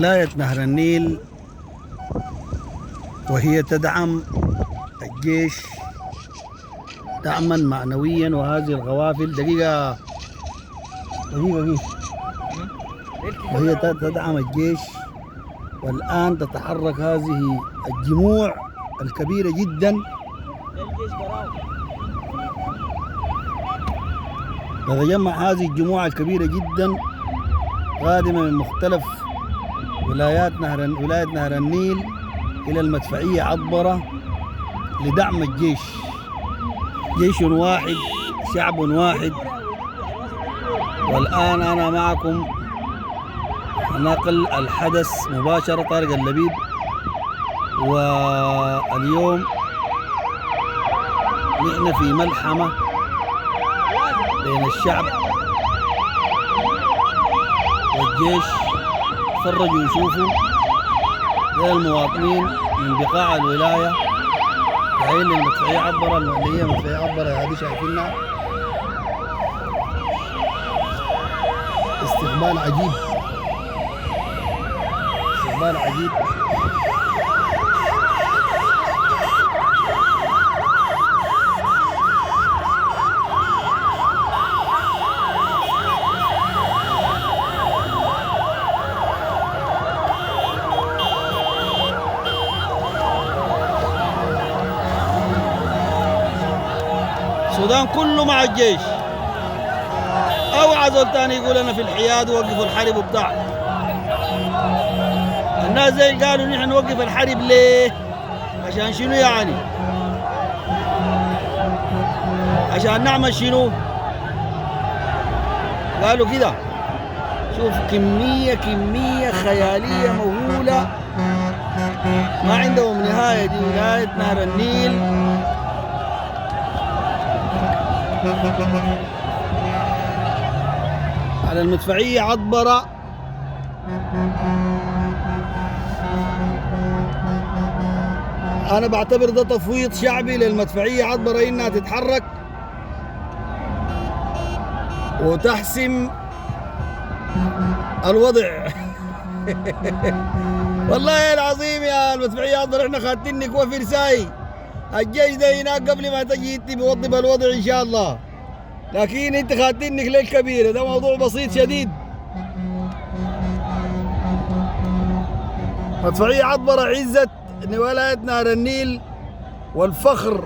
ولاية نهر النيل وهي تدعم الجيش دعما معنويا، وهذه الغوافل دقيقة وهي تدعم الجيش. والآن تتحرك هذه الجموع الكبيرة جدا تتجمع هذه الجموع الكبيرة جدا قادمة من مختلف ولاية نهر النيل إلى المدفعية عطبرة لدعم الجيش. جيش واحد، شعب واحد. والآن أنا معكم نقل الحدث مباشرة طارق اللبيب. واليوم نحن في ملحمة بين الشعب والجيش. تفرجوا وشوفوا المواطنين من بقاع الولاية جايين للمدفعية عطبرة، اللي هي مدفعية عطبرة هذه شايفينها. استقبال عجيب، استقبال عجيب. السودان كله مع الجيش. اوعى زول تاني يقول انا في الحياد ووقفوا الحرب وبتاع. الناس زي قالوا نحن نوقف الحرب ليه؟ عشان شنو يعني؟ عشان نعمل شنو؟ قالوا كده. شوف كمية خيالية مهولة ما عندهم نهاية. دي ولاية نهر النيل على المدفعية عطبرة. أنا بعتبر ده تفويض شعبي للمدفعية عطبرة إنها تتحرك وتحسم الوضع. والله العظيم يا المدفعية عطبرة احنا خاتنك وفرساي. الجيش ده هناك قبل ما تجي انت بيوضب الوضع ان شاء الله، لكن انت خاتنك للكبيرة. ده موضوع بسيط شديد. مدفعية عطبرة عزة ولاية نهر النيل والفخر